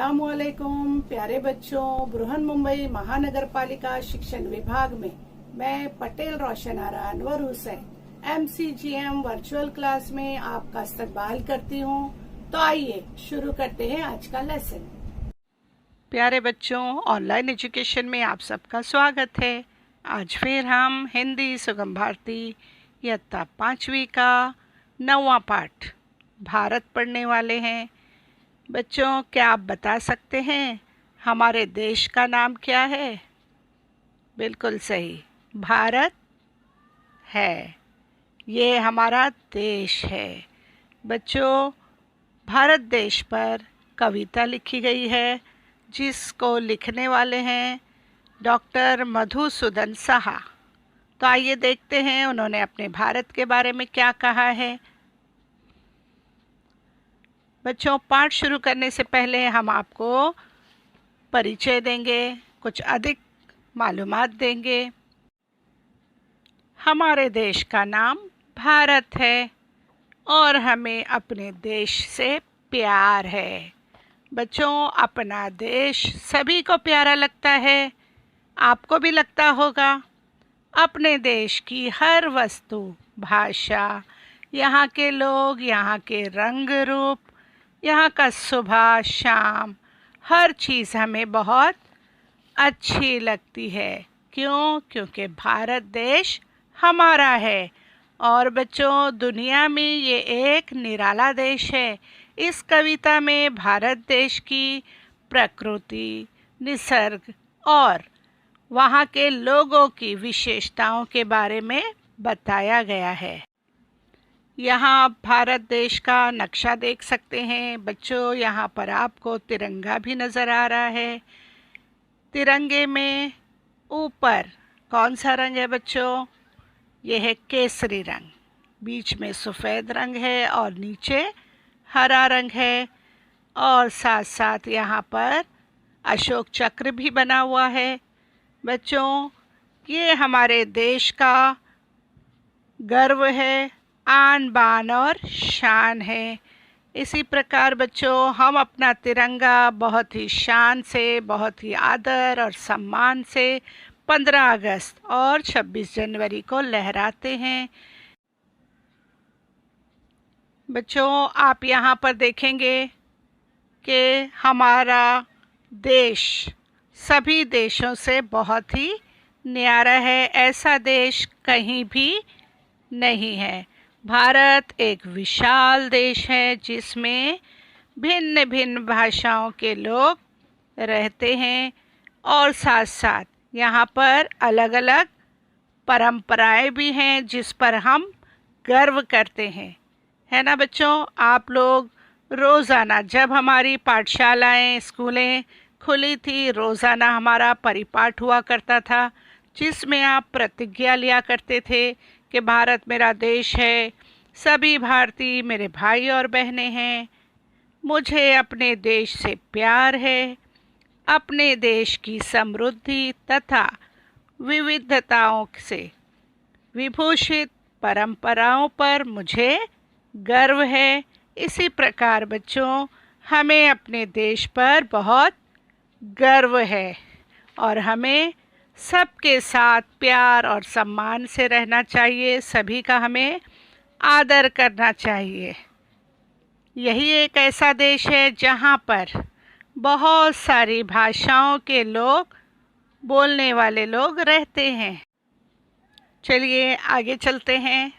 अस्सलामुअलैकुम प्यारे बच्चों, बृहन-मुंबई महानगर पालिका शिक्षण विभाग में मैं Patel Roshan Ara Anwar Hussain MCGM virtual class में आपका इस्तकबाल करती हूँ। तो आइए शुरू करते हैं आज का लेसन। प्यारे बच्चों, ऑनलाइन एजुकेशन में आप सबका स्वागत है। आज फिर हम हिंदी सुगम भारती इयत्ता 5वीं का 9वां पाठ भारत पढ़ने वाले हैं। बच्चों, क्या आप बता सकते हैं हमारे देश का नाम क्या है? बिल्कुल सही, भारत है। ये हमारा देश है। बच्चों, भारत देश पर कविता लिखी गई है जिसको लिखने वाले हैं डॉक्टर मधुसूदन साहा। तो आइए देखते हैं उन्होंने अपने भारत के बारे में क्या कहा है। बच्चों, पाठ शुरू करने से पहले हम आपको परिचय देंगे, कुछ अधिक मालूमात देंगे। हमारे देश का नाम भारत है और हमें अपने देश से प्यार है। बच्चों, अपना देश सभी को प्यारा लगता है, आपको भी लगता होगा। अपने देश की हर वस्तु, भाषा, यहाँ के लोग, यहाँ के रंग रूप, यहाँ का सुबह शाम, हर चीज़ हमें बहुत अच्छी लगती है। क्यों? क्योंकि भारत देश हमारा है। और बच्चों, दुनिया में ये एक निराला देश है। इस कविता में भारत देश की प्रकृति, निसर्ग और वहाँ के लोगों की विशेषताओं के बारे में बताया गया है। यहाँ आप भारत देश का नक्शा देख सकते हैं। बच्चों, यहाँ पर आपको तिरंगा भी नज़र आ रहा है। तिरंगे में ऊपर कौन सा रंग है बच्चों? यह है केसरी रंग। बीच में सफ़ेद रंग है और नीचे हरा रंग है। और साथ साथ यहाँ पर अशोक चक्र भी बना हुआ है। बच्चों, ये हमारे देश का गर्व है, आन बान और शान है। इसी प्रकार बच्चों, हम अपना तिरंगा बहुत ही शान से, बहुत ही आदर और सम्मान से 15 अगस्त और 26 जनवरी को लहराते हैं। बच्चों, आप यहाँ पर देखेंगे कि हमारा देश सभी देशों से बहुत ही न्यारा है। ऐसा देश कहीं भी नहीं है। भारत एक विशाल देश है जिसमें भिन्न भिन्न भाषाओं के लोग रहते हैं और साथ साथ यहाँ पर अलग अलग परंपराएं भी हैं जिस पर हम गर्व करते हैं, है ना बच्चों? आप लोग रोज़ाना, जब हमारी पाठशालाएं, स्कूलें खुली थी, रोज़ाना हमारा परिपाठ हुआ करता था जिसमें आप प्रतिज्ञा लिया करते थे कि भारत मेरा देश है, सभी भारतीय मेरे भाई और बहनें हैं, मुझे अपने देश से प्यार है, अपने देश की समृद्धि तथा विविधताओं से विभूषित परंपराओं पर मुझे गर्व है। इसी प्रकार बच्चों, हमें अपने देश पर बहुत गर्व है और हमें सबके साथ प्यार और सम्मान से रहना चाहिए। सभी का हमें आदर करना चाहिए। यही एक ऐसा देश है जहाँ पर बहुत सारी भाषाओं के लोग, बोलने वाले लोग रहते हैं। चलिए आगे चलते हैं।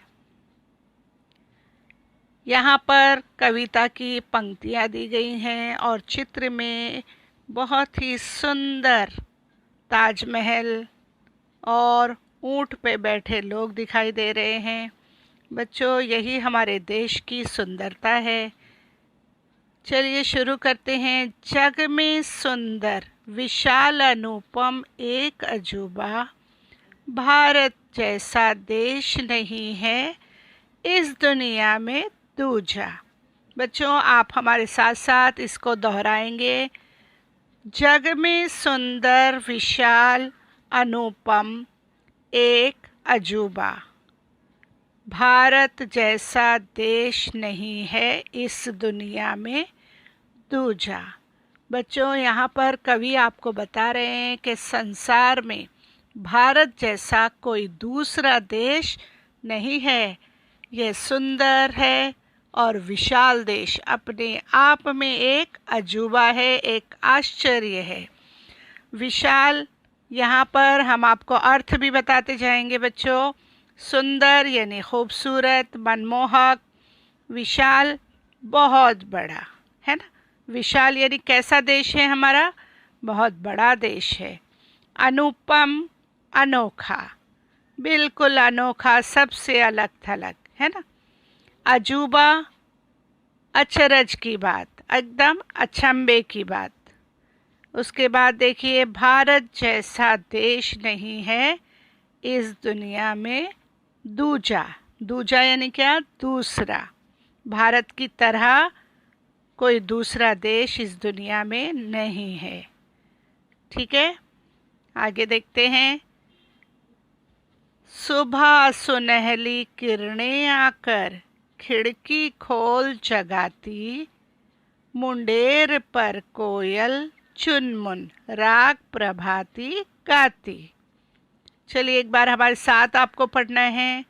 यहाँ पर कविता की पंक्तियाँ दी गई हैं और चित्र में बहुत ही सुंदर ताजमहल और ऊंट पे बैठे लोग दिखाई दे रहे हैं। बच्चों, यही हमारे देश की सुंदरता है। चलिए शुरू करते हैं। जग में सुंदर, विशाल, अनुपम एक अजूबा, भारत जैसा देश नहीं है इस दुनिया में दूजा। बच्चों, आप हमारे साथ साथ इसको दोहराएंगे। जग में सुंदर, विशाल, अनुपम एक अजूबा, भारत जैसा देश नहीं है इस दुनिया में दूजा। बच्चों, यहाँ पर कवि आपको बता रहे हैं कि संसार में भारत जैसा कोई दूसरा देश नहीं है। यह सुंदर है और विशाल देश अपने आप में एक अजूबा है, एक आश्चर्य है। विशाल, यहाँ पर हम आपको अर्थ भी बताते जाएंगे बच्चों। सुंदर यानी खूबसूरत, मनमोहक। विशाल, बहुत बड़ा, है ना। विशाल यानी कैसा देश है हमारा? बहुत बड़ा देश है। अनुपम, अनोखा, बिल्कुल अनोखा, सबसे अलग थलग, है ना। अजूबा, अचरज की बात, एकदम अचंभे की बात। उसके बाद देखिए, भारत जैसा देश नहीं है इस दुनिया में दूजा। दूजा यानी क्या? दूसरा। भारत की तरह कोई दूसरा देश इस दुनिया में नहीं है। ठीक है, आगे देखते हैं। सुबह सुनहली किरणें आकर खिड़की खोल जगाती, मुंडेर पर कोयल चुनमुन राग प्रभाती गाती। चलिए एक बार हमारे साथ आपको पढ़ना है।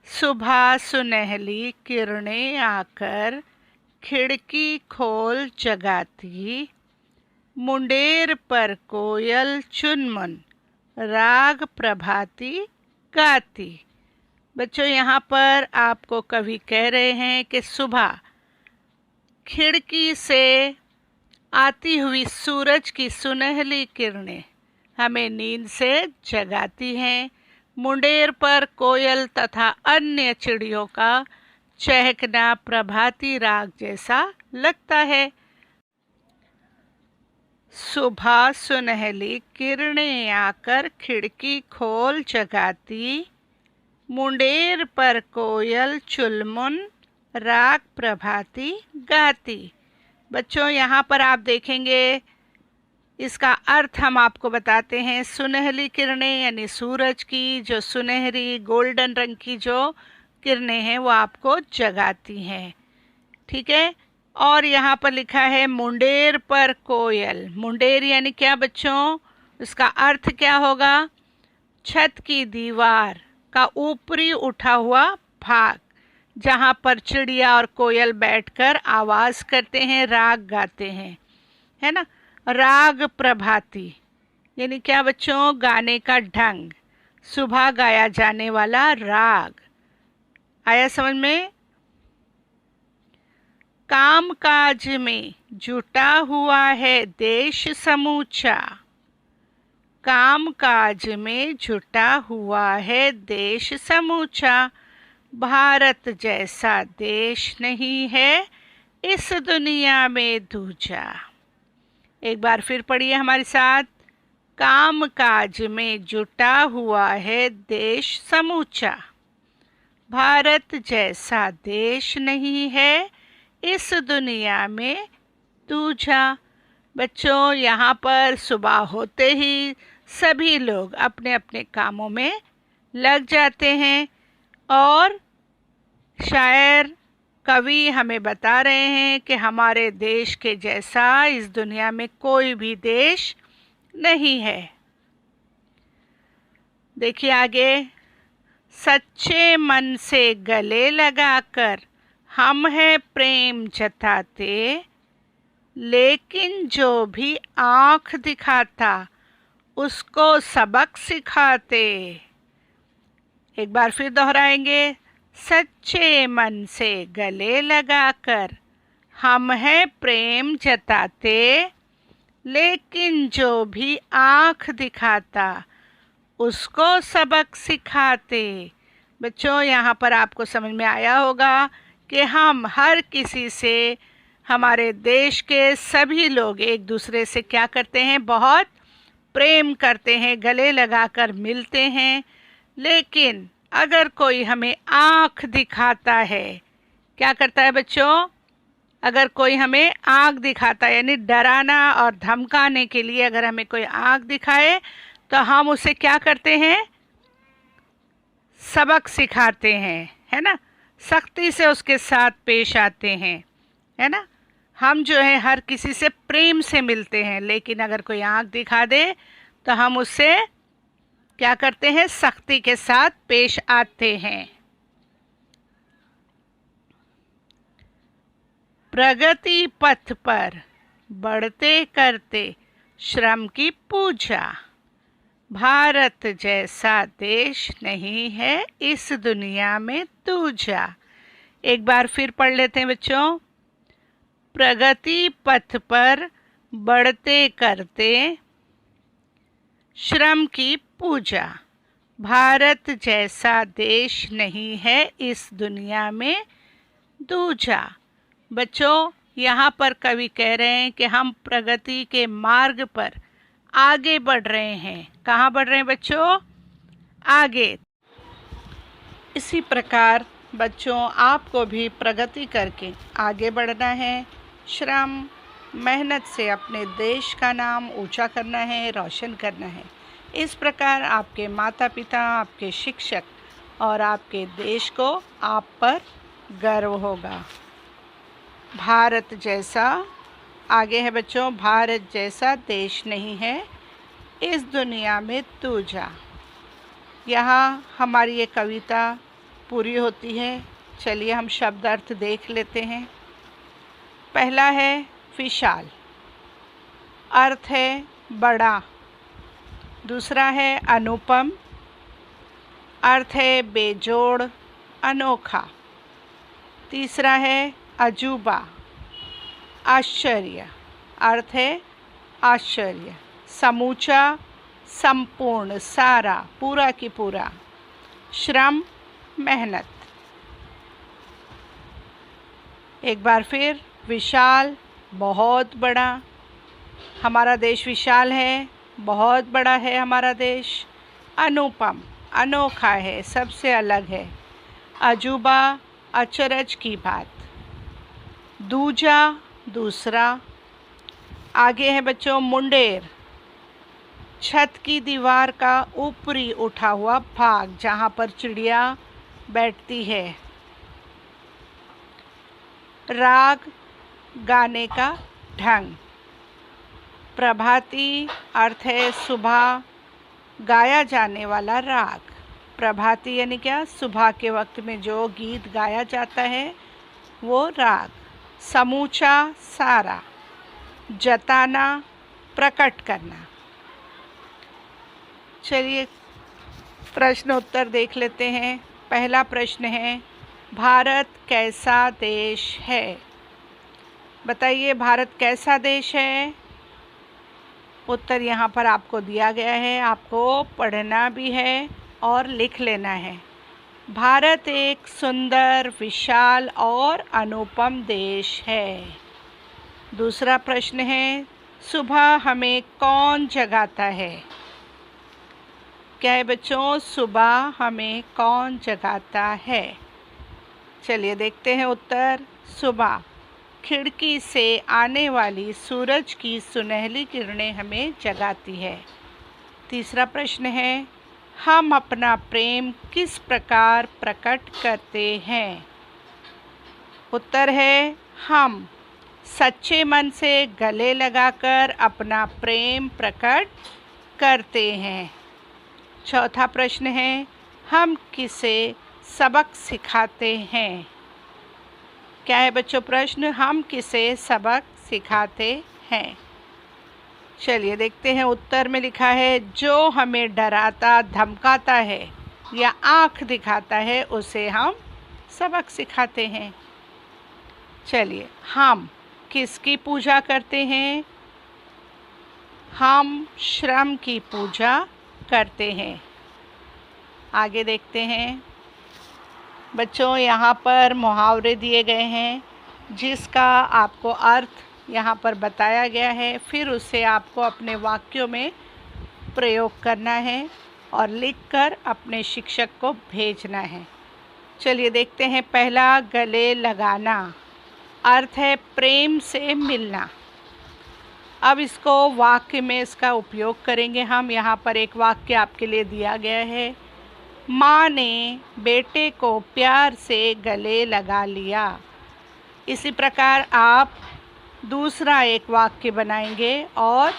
सुबह सुनहली किरणें आकर खिड़की खोल जगाती, मुंडेर पर कोयल चुनमुन राग प्रभाती गाती। बच्चों, यहाँ पर आपको कवि कह रहे हैं कि सुबह खिड़की से आती हुई सूरज की सुनहली किरणें हमें नींद से जगाती हैं। मुंडेर पर कोयल तथा अन्य चिड़ियों का चहकना प्रभाती राग जैसा लगता है। सुबह सुनहली किरणें आकर खिड़की खोल जगाती, मुंडेर पर कोयल चुलमुन राग प्रभाती गाती। बच्चों, यहाँ पर आप देखेंगे, इसका अर्थ हम आपको बताते हैं। सुनहली किरणें यानी सूरज की जो सुनहरी गोल्डन रंग की जो किरणें हैं वो आपको जगाती हैं। ठीक है, और यहाँ पर लिखा है मुंडेर पर कोयल। मुंडेर यानी क्या बच्चों? उसका अर्थ क्या होगा? छत की दीवार का ऊपरी उठा हुआ भाग, जहाँ पर चिड़िया और कोयल बैठकर आवाज करते हैं, राग गाते हैं, है ना। राग प्रभाती यानी क्या बच्चों? गाने का ढंग, सुबह गाया जाने वाला राग। आया समझ में? काम काज में जुटा हुआ है देश समूचा, काम काज में जुटा हुआ है देश समूचा, भारत जैसा देश नहीं है इस दुनिया में दूजा। एक बार फिर पढ़िए हमारे साथ। काम काज में जुटा हुआ है देश समूचा, भारत जैसा देश नहीं है इस दुनिया में दूजा। बच्चों, यहाँ पर सुबह होते ही सभी लोग अपने अपने कामों में लग जाते हैं और शायर कवि हमें बता रहे हैं कि हमारे देश के जैसा इस दुनिया में कोई भी देश नहीं है। देखिए आगे। सच्चे मन से गले लगाकर हम हैं प्रेम जताते, लेकिन जो भी आँख दिखाता उसको सबक सिखाते। एक बार फिर दोहराएंगे। सच्चे मन से गले लगाकर हम हैं प्रेम जताते, लेकिन जो भी आँख दिखाता उसको सबक सिखाते। बच्चों, यहाँ पर आपको समझ में आया होगा कि हम हर किसी से, हमारे देश के सभी लोग एक दूसरे से क्या करते हैं? बहुत प्रेम करते हैं, गले लगाकर मिलते हैं। लेकिन अगर कोई हमें आँख दिखाता है, क्या करता है बच्चों? अगर कोई हमें आँख दिखाता है यानी डराना और धमकाने के लिए अगर हमें कोई आँख दिखाए तो हम उसे क्या करते हैं? सबक सिखाते हैं, है ना। सख्ती से उसके साथ पेश आते हैं, है ना। हम जो है हर किसी से प्रेम से मिलते हैं, लेकिन अगर कोई आँख दिखा दे तो हम उससे क्या करते हैं, सख्ती के साथ पेश आते हैं। प्रगति पथ पर बढ़ते करते श्रम की पूजा, भारत जैसा देश नहीं है इस दुनिया में दूजा। एक बार फिर पढ़ लेते हैं बच्चों। प्रगति पथ पर बढ़ते करते श्रम की पूजा, भारत जैसा देश नहीं है इस दुनिया में दूजा। बच्चों, यहाँ पर कवि कह रहे हैं कि हम प्रगति के मार्ग पर आगे बढ़ रहे हैं। कहाँ बढ़ रहे हैं बच्चों? आगे। इसी प्रकार बच्चों, आपको भी प्रगति करके आगे बढ़ना है। श्रम मेहनत से अपने देश का नाम ऊंचा करना है, रोशन करना है। इस प्रकार आपके माता पिता, आपके शिक्षक और आपके देश को आप पर गर्व होगा। भारत जैसा, आगे है बच्चों, भारत जैसा देश नहीं है इस दुनिया में दूजा। यहाँ हमारी ये कविता पूरी होती है। चलिए हम शब्द अर्थ देख लेते हैं। पहला है विशाल, अर्थ है बड़ा। दूसरा है अनुपम, अर्थ है बेजोड़, अनोखा। तीसरा है अजूबा, आश्चर्य, अर्थ है आश्चर्य। समूचा, संपूर्ण, सारा, पूरा की पूरा। श्रम, मेहनत। एक बार फिर, विशाल, बहुत बड़ा, हमारा देश विशाल है, बहुत बड़ा है हमारा देश। अनुपम, अनोखा है, सबसे अलग है। अजूबा, अचरज की बात। दूजा, दूसरा। आगे है बच्चों मुंडेर, छत की दीवार का ऊपरी उठा हुआ भाग जहाँ पर चिड़िया बैठती है। राग, गाने का ढंग। प्रभाती, अर्थ है सुबह गाया जाने वाला राग। प्रभाती यानी क्या? सुबह के वक्त में जो गीत गाया जाता है वो राग। समूचा, सारा। जताना, प्रकट करना। चलिए प्रश्न उत्तर देख लेते हैं। पहला प्रश्न है, भारत कैसा देश है? बताइए, भारत कैसा देश है? उत्तर यहाँ पर आपको दिया गया है, आपको पढ़ना भी है और लिख लेना है। भारत एक सुंदर, विशाल और अनुपम देश है। दूसरा प्रश्न है, सुबह हमें कौन जगाता है? क्या है बच्चों? सुबह हमें कौन जगाता है? चलिए देखते हैं उत्तर। सुबह खिड़की से आने वाली सूरज की सुनहली किरणें हमें जगाती है। तीसरा प्रश्न है, हम अपना प्रेम किस प्रकार प्रकट करते हैं? उत्तर है, हम सच्चे मन से गले लगाकर अपना प्रेम प्रकट करते हैं। चौथा प्रश्न है, हम किसे सबक सिखाते हैं? क्या है बच्चों प्रश्न? हम किसे सबक सिखाते हैं? चलिए देखते हैं उत्तर में लिखा है, जो हमें डराता धमकाता है या आँख दिखाता है उसे हम सबक सिखाते हैं। चलिए, हम किसकी पूजा करते हैं? हम श्रम की पूजा करते हैं। आगे देखते हैं बच्चों, यहाँ पर मुहावरे दिए गए हैं जिसका आपको अर्थ यहाँ पर बताया गया है। फिर उसे आपको अपने वाक्यों में प्रयोग करना है और लिखकर अपने शिक्षक को भेजना है। चलिए देखते हैं। पहला, गले लगाना, अर्थ है प्रेम से मिलना। अब इसको वाक्य में इसका उपयोग करेंगे हम। यहाँ पर एक वाक्य आपके लिए दिया गया है, माँ ने बेटे को प्यार से गले लगा लिया। इसी प्रकार आप दूसरा एक वाक्य बनाएंगे और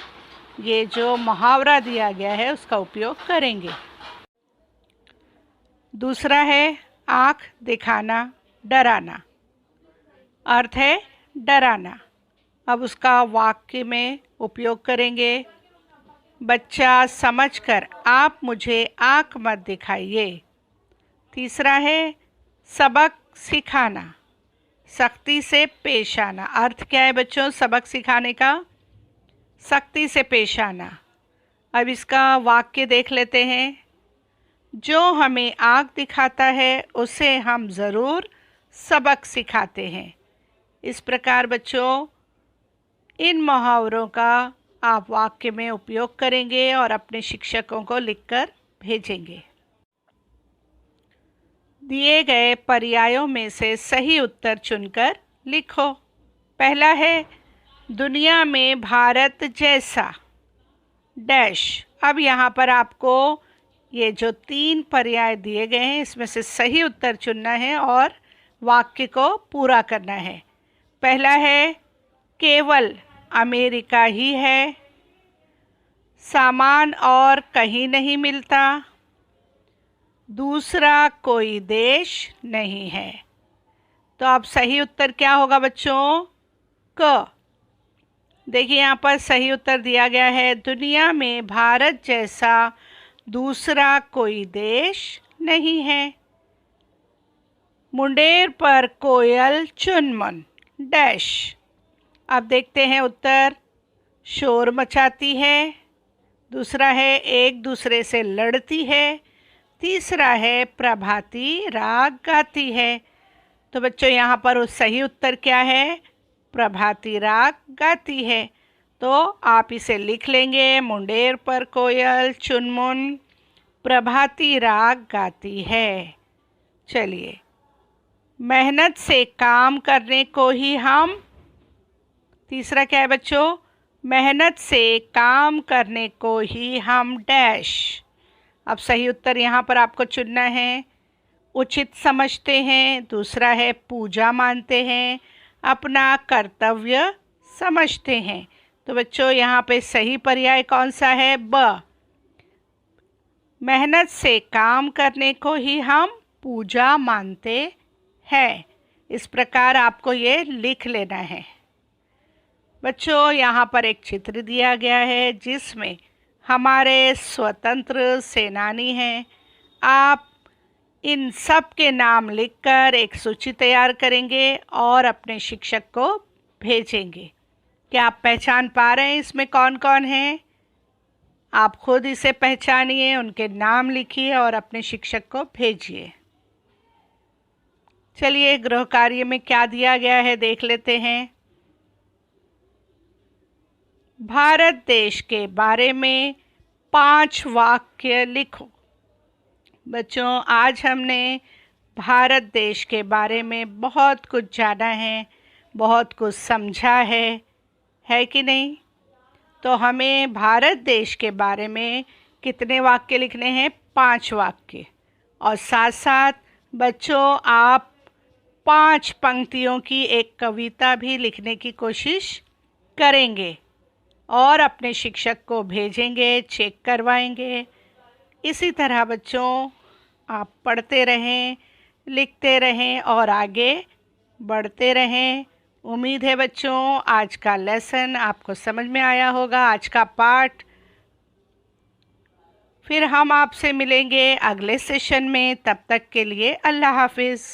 ये जो मुहावरा दिया गया है उसका उपयोग करेंगे। दूसरा है आँख दिखाना डराना। अर्थ है डराना। अब उसका वाक्य में उपयोग करेंगे। बच्चा समझकर आप मुझे आँख मत दिखाइए। तीसरा है सबक सिखाना सख्ती से पेश आना। अर्थ क्या है बच्चों सबक सिखाने का? सख्ती से पेश आना। अब इसका वाक्य देख लेते हैं। जो हमें आँख दिखाता है उसे हम ज़रूर सबक सिखाते हैं। इस प्रकार बच्चों इन मुहावरों का आप वाक्य में उपयोग करेंगे और अपने शिक्षकों को लिखकर भेजेंगे। दिए गए पर्यायों में से सही उत्तर चुनकर लिखो। पहला है दुनिया में भारत जैसा डैश। अब यहाँ पर आपको ये जो 3 पर्याय दिए गए हैं इसमें से सही उत्तर चुनना है और वाक्य को पूरा करना है। पहला है केवल अमेरिका ही है, सामान और कहीं नहीं मिलता, दूसरा कोई देश नहीं है। तो अब सही उत्तर क्या होगा बच्चों? क। देखिए यहाँ पर सही उत्तर दिया गया है दुनिया में भारत जैसा दूसरा कोई देश नहीं है। मुंडेर पर कोयल चुनमुन डैश। अब देखते हैं उत्तर। शोर मचाती है, दूसरा है एक दूसरे से लड़ती है, तीसरा है प्रभाती राग गाती है। तो बच्चों यहाँ पर सही उत्तर क्या है? प्रभाती राग गाती है। तो आप इसे लिख लेंगे। मुंडेर पर कोयल चुनमुन प्रभाती राग गाती है। चलिए मेहनत से काम करने को ही हम, तीसरा क्या है बच्चों? मेहनत से काम करने को ही हम डैश। अब सही उत्तर यहाँ पर आपको चुनना है। उचित समझते हैं, दूसरा है पूजा मानते हैं, अपना कर्तव्य समझते हैं। तो बच्चों यहाँ पे सही पर्याय कौन सा है? ब। मेहनत से काम करने को ही हम पूजा मानते हैं। इस प्रकार आपको ये लिख लेना है। बच्चों यहाँ पर एक चित्र दिया गया है जिसमें हमारे स्वतंत्र सेनानी हैं। आप इन सब के नाम लिखकर एक सूची तैयार करेंगे और अपने शिक्षक को भेजेंगे। क्या आप पहचान पा रहे हैं इसमें कौन कौन है? आप खुद इसे पहचानिए, उनके नाम लिखिए और अपने शिक्षक को भेजिए। चलिए गृह कार्य में क्या दिया गया है देख लेते हैं। भारत देश के बारे में 5 वाक्य लिखो। बच्चों आज हमने भारत देश के बारे में बहुत कुछ जाना है, बहुत कुछ समझा है कि नहीं? तो हमें भारत देश के बारे में कितने वाक्य लिखने हैं? 5 वाक्य। और साथ साथ बच्चों आप 5 पंक्तियों की एक कविता भी लिखने की कोशिश करेंगे और अपने शिक्षक को भेजेंगे, चेक करवाएंगे। इसी तरह बच्चों आप पढ़ते रहें, लिखते रहें और आगे बढ़ते रहें। उम्मीद है बच्चों आज का लेसन आपको समझ में आया होगा, आज का पाठ। फिर हम आपसे मिलेंगे अगले सेशन में। तब तक के लिए अल्लाह हाफिज़।